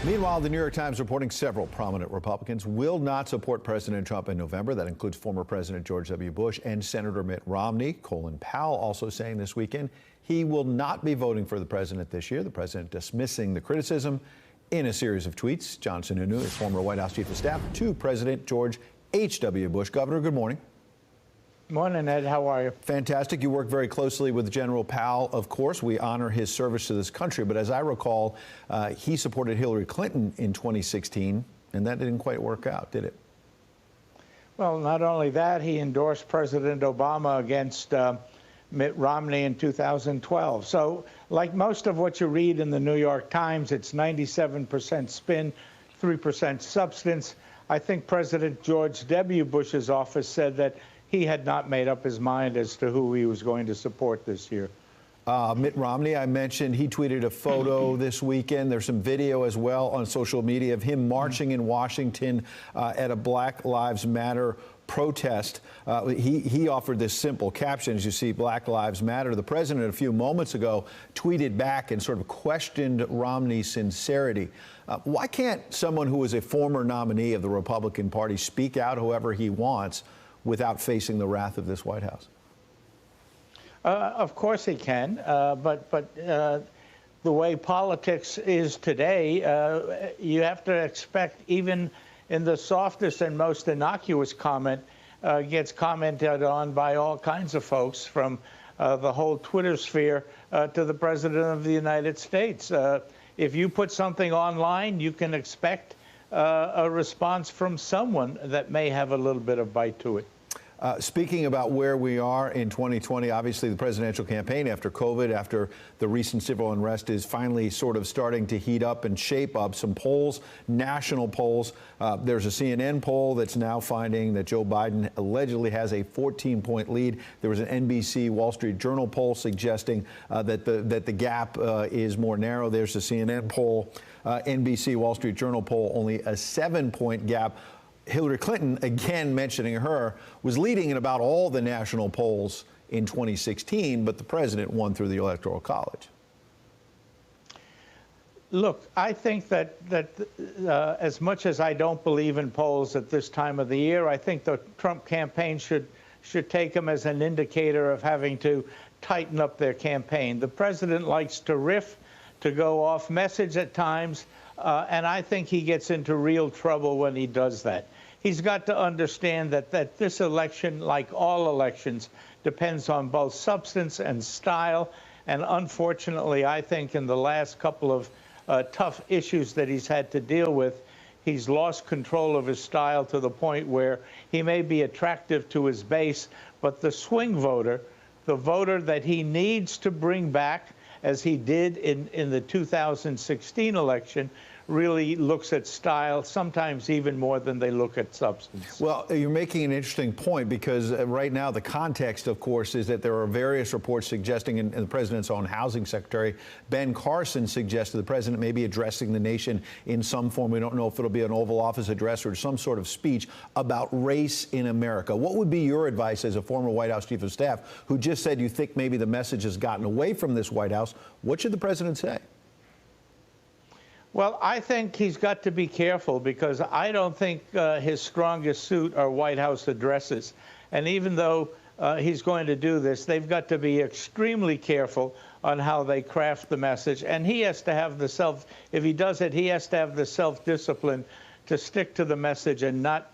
Meanwhile, the New York Times reporting several prominent Republicans will not support President Trump in November. That includes former President George W. Bush and Senator Mitt Romney. Colin Powell also saying this weekend he will not be voting for the president this year. The president dismissing the criticism in a series of tweets. John Sununu is former White House Chief of Staff to President George H.W. Bush. Governor, good morning. Morning, Ed. How are you? Fantastic. You work very closely with General Powell. Of course, we honor his service to this country. But as I recall, he supported Hillary Clinton in 2016, and that didn't quite work out, did it? Well, not only that, he endorsed President Obama against Mitt Romney in 2012. So, like most of what you read in the New York Times, it's 97% spin, 3% substance. I think President George W. Bush's office said that he had not made up his mind as to who he was going to support this year. Mitt Romney, I mentioned, he tweeted a photo this weekend. There's some video as well on social media of him marching in Washington at a Black Lives Matter protest. He offered this simple caption, as you see, Black Lives Matter. The president a few moments ago tweeted back and sort of questioned Romney's sincerity. Why can't someone who is a former nominee of the Republican Party speak out however he wants without facing the wrath of this White House? Of course he can, but the way politics is today, you have to expect even in the softest and most innocuous comment gets commented on by all kinds of folks, from the whole Twitter sphere to the President of the United States. If you put something online, you can expect a response from someone that may have a little bit of bite to it. Speaking about where we are in 2020, obviously the presidential campaign after COVID, after the recent civil unrest, is finally sort of starting to heat up and shape up. Some polls, national polls. There's a CNN poll that's now finding that Joe Biden allegedly has a 14-point lead. There was an NBC Wall Street Journal poll suggesting that the gap is more narrow. There's a CNN poll, NBC Wall Street Journal poll, only a 7-point gap. Hillary Clinton, again mentioning her, was leading in about all the national polls in 2016, but the president won through the Electoral College. Look, I think that as much as I don't believe in polls at this time of the year, I think the Trump campaign should take them as an indicator of having to tighten up their campaign. The president likes to riff, to go off message at times, and I think he gets into real trouble when he does that. He's got to understand that this election, like all elections, depends on both substance and style. And unfortunately, I think in the last couple of tough issues that he's had to deal with, he's lost control of his style to the point where he may be attractive to his base, but the swing voter, the voter that he needs to bring back, as he did in the 2016 election, really looks at style, sometimes even more than they look at substance. Well, you're making an interesting point, because right now the context, of course, is that there are various reports suggesting, and the president's own housing secretary, Ben Carson, suggested the president may be addressing the nation in some form. We don't know if it'll be an Oval Office address or some sort of speech about race in America. What would be your advice as a former White House Chief of Staff who just said you think maybe the message has gotten away from this White House? What should the president say? Well, I think he's got to be careful, because I don't think his strongest suit are White House addresses. And even though he's going to do this, they've got to be extremely careful on how they craft the message. And he has to have the if he does it, he has to have the self-discipline to stick to the message and not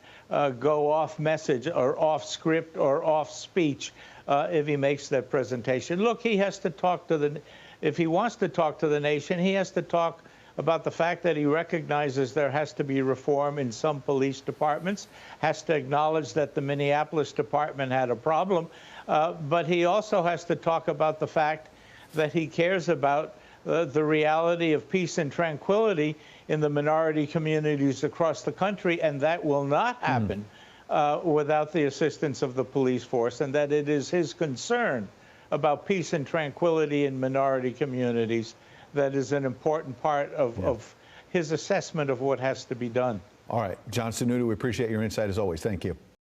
go off message or off script or off speech if he makes that presentation. Look, he has to talk to if he wants to talk to the nation, he has to talk about the fact that he recognizes there has to be reform in some police departments, has to acknowledge that the Minneapolis department had a problem, but he also has to talk about the fact that he cares about the reality of peace and tranquility in the minority communities across the country, and that will not happen without the assistance of the police force, and that it is his concern about peace and tranquility in minority communities that is an important part of his assessment of what has to be done. All right. John Sununu, we appreciate your insight as always. Thank you.